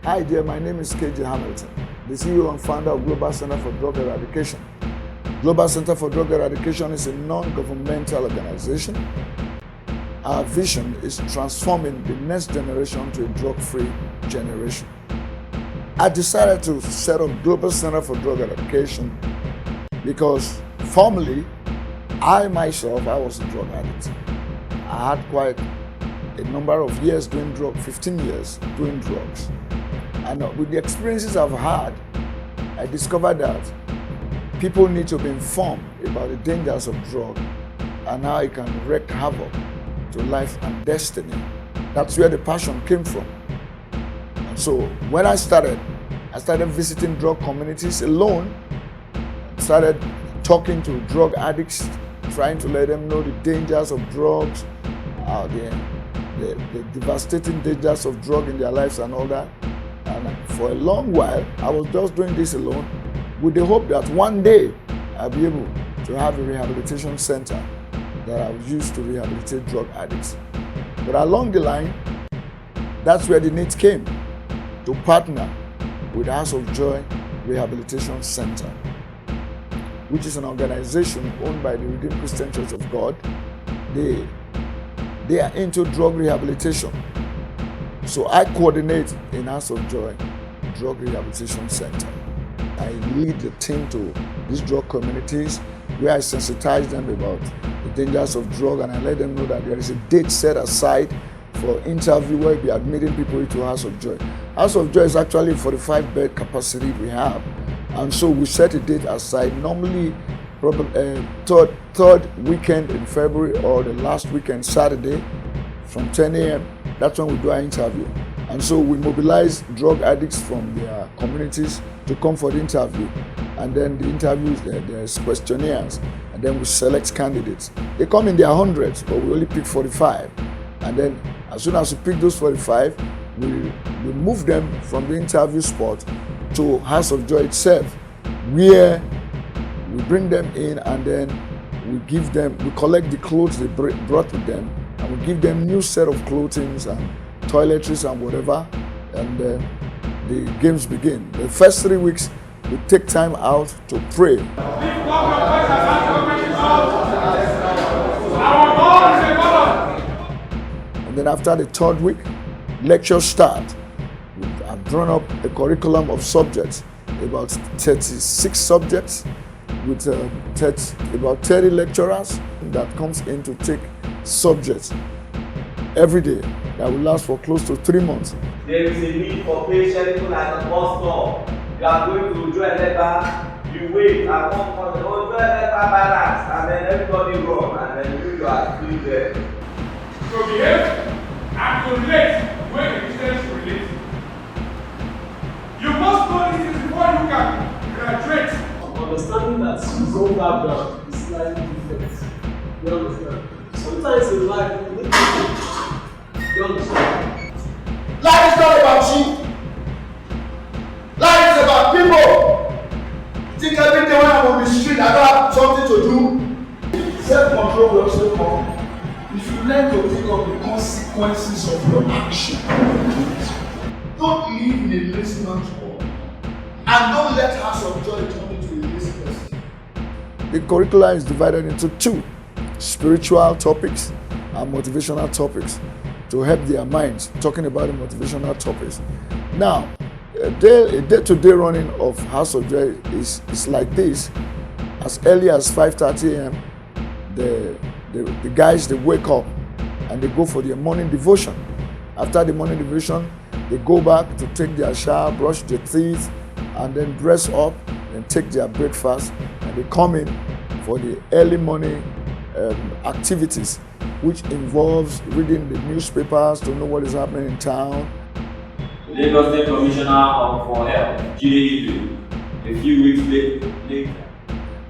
Hi there, my name is Keji Hamilton, the CEO and founder of Global Center for Drug Eradication. Global Center for Drug Eradication is a non-governmental organization. Our vision is transforming the next generation to a drug-free generation. I decided to set up Global Center for Drug Eradication because formerly, I myself was a drug addict. I had quite a number of years doing drugs, 15 years doing drugs. And with the experiences I've had, I discovered that people need to be informed about the dangers of drugs and how it can wreak havoc to life and destiny. That's where the passion came from. And so when I started visiting drug communities alone, started talking to drug addicts, trying to let them know the dangers of drugs, the devastating dangers of drugs in their lives and all that. And for a long while, I was just doing this alone with the hope that one day I'll be able to have a rehabilitation center that I would use to rehabilitate drug addicts. But along the line, that's where the need came to partner with House of Joy Rehabilitation Center, which is an organization owned by the Redeemed Christian Church of God. They are into drug rehabilitation. So I coordinate in House of Joy Drug Rehabilitation Center. I lead the team to these drug communities where I sensitize them about the dangers of drug, and I let them know that there is a date set aside for interview where we'll be admitting people into House of Joy. House of Joy is actually 45-bed capacity we have, and so we set a date aside, normally third weekend in February or the last weekend, Saturday, from 10 a.m. That's when we do our interview. And so we mobilize drug addicts from their communities to come for the interview. And then the interviews, there's questionnaires, and then we select candidates. They come in their hundreds, but we only pick 45. And then as soon as we pick those 45, we move them from the interview spot to House of Joy itself, where we bring them in, and then we collect the clothes they brought with them, and we give them new set of clothing and toiletries and whatever, and then the games begin. The first 3 weeks, we take time out to pray. And then after the third week, lectures start. I've drawn up a curriculum of subjects, about 36 subjects, with about 30 lecturers that comes in to take subjects every day. That will last for close to 3 months. There is a need for patience, people at the bus stop. You are going to do a letter, you wait, and one comes, do a letter balance, and then everybody run, and then you are still there. So behave and to relate when the Christians relate. You must know these things before you can graduate. Understanding that your background is slightly different. You understand? Sometimes in life, you need to. You understand? Life is not about you. Life is about people. You think every day when I'm on the street, I don't have something to do. Self-control will also come if you learn to think of the consequences of your action. Don't live in a listener's world, and don't let House of Joy turn into a listener's. The curriculum is divided into two: spiritual topics and motivational topics, to help their minds, talking about the motivational topics. Now, a day-to-day running of House of Joy is like this. As early as 5:30 a.m., the guys, they wake up and they go for their morning devotion. After the morning devotion, they go back to take their shower, brush their teeth, and then dress up and take their breakfast, and they come in for the early morning activities, which involves reading the newspapers to know what is happening in town. Lagos State Commissioner for Health, GAED, a few weeks later.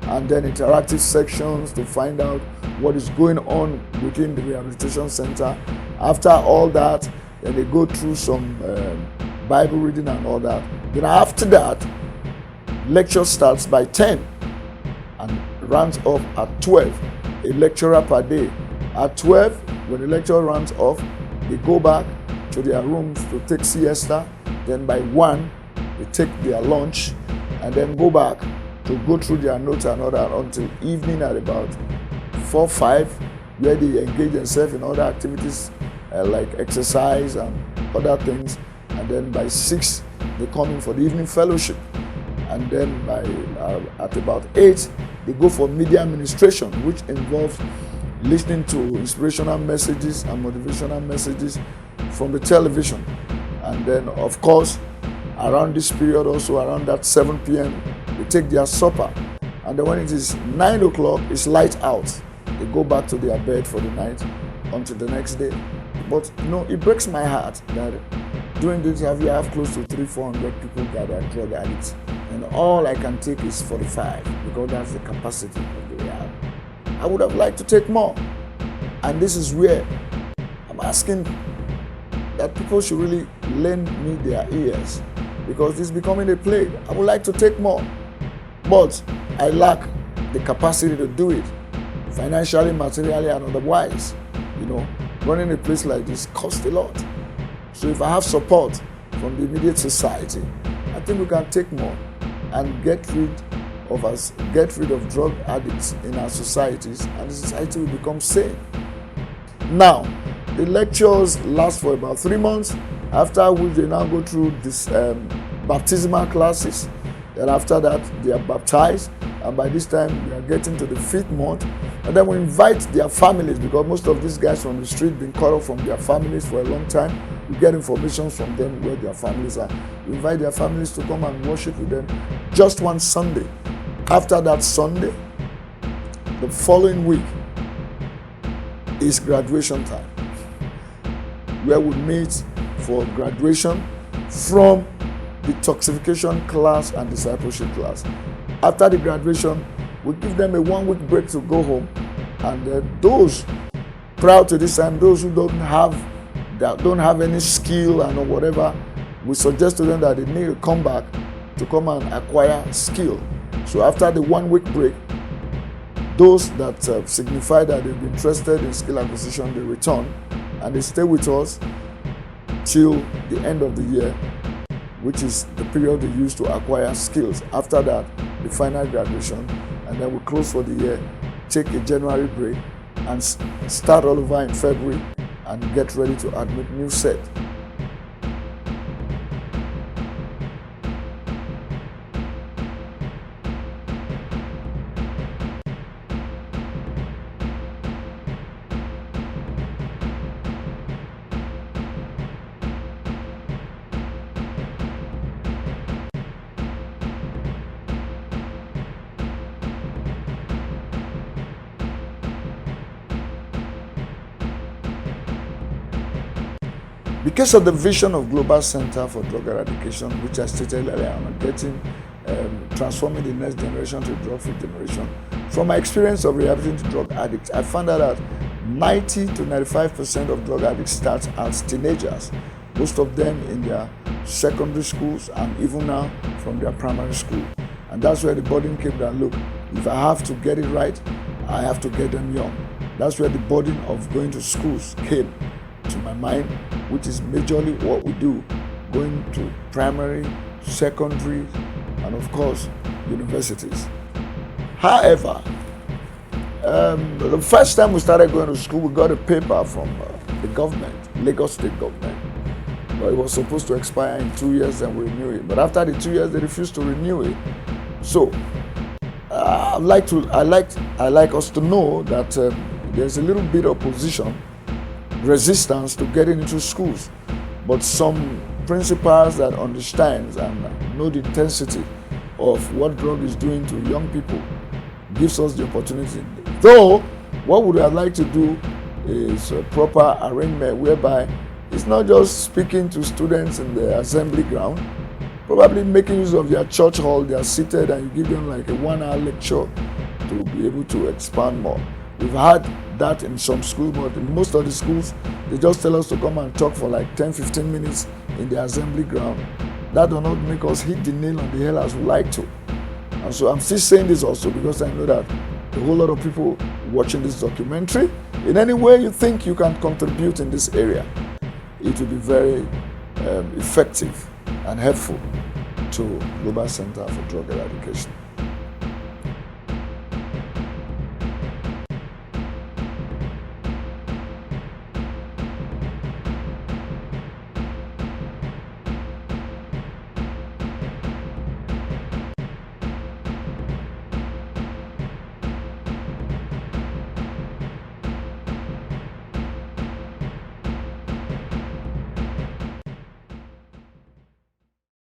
And then interactive sections to find out what is going on within the rehabilitation center. After all that, then they go through some Bible reading and all that. Then after that, lecture starts by 10 and runs off at 12. A lecturer per day. At 12, when the lecture runs off, they go back to their rooms to take siesta. Then by 1, they take their lunch and then go back to go through their notes and all that until evening at about 4, 5, where they engage themselves in other activities like exercise and other things. And then by 6, they come in for the evening fellowship. And then by at about 8, they go for media administration, which involves listening to inspirational messages and motivational messages from the television. And then, of course, around this period, also around that 7 p.m., they take their supper. And then when it is 9 o'clock, it's light out. They go back to their bed for the night until the next day. But it breaks my heart that during this interview, I have close to 300-400 people that are drug addicts. And all I can take is 45 because that's the capacity that they have. I would have liked to take more. And this is where I'm asking that people should really lend me their ears because this is becoming a plague. I would like to take more, but I lack the capacity to do it financially, materially, and otherwise. Running a place like this costs a lot. So if I have support from the immediate society, I think we can take more and get rid of drug addicts in our societies, and the society will become sane. Now, the lectures last for about 3 months, after which they now go through this baptismal classes. Then after that, they are baptized, and by this time, we are getting to the 5th month. And then we invite their families, because most of these guys from the street been cut off from their families for a long time. We get information from them where their families are. We invite their families to come and worship with them just one Sunday. After that Sunday, the following week is graduation time, where we meet for graduation from detoxification class and discipleship class. After the graduation, we give them a 1-week break to go home, and those prior to this time, those who don't have any skill and whatever, we suggest to them that they need to come back to come and acquire skill. So after the 1-week break, those that signify that they've been interested in skill acquisition, they return and they stay with us till the end of the year, which is the period they use to acquire skills. After that, the final graduation, and then we close for the year, take a January break, and start all over in February and get ready to admit new set. Because of the vision of Global Center for Drug Eradication, which I stated earlier, I'm transforming the next generation to a drug-free generation. From my experience of rehabilitating drug addicts, I found out that 90 to 95% of drug addicts start as teenagers, most of them in their secondary schools and even now from their primary school. And that's where the burden came that, look, if I have to get it right, I have to get them young. That's where the burden of going to schools came to my mind, which is majorly what we do, going to primary, secondary, and of course, universities. However, the first time we started going to school, we got a paper from the government, Lagos State government. But it was supposed to expire in 2 years, and we renew it. But after the 2 years, they refused to renew it. So, I like us to know that there's a little bit of opposition, resistance to getting into schools, but some principals that understands and know the intensity of what drug is doing to young people gives us the opportunity. Though, what would I like to do is a proper arrangement whereby it's not just speaking to students in the assembly ground, probably making use of their church hall, they are seated and you give them like a 1-hour lecture to be able to expand more. We've had that in some schools, but in most of the schools, they just tell us to come and talk for like 10-15 minutes in the assembly ground. That does not make us hit the nail on the head as we like to. And so I'm still saying this also because I know that a whole lot of people watching this documentary, in any way you think you can contribute in this area. it will be very effective and helpful to Global Center for Drug Eradication.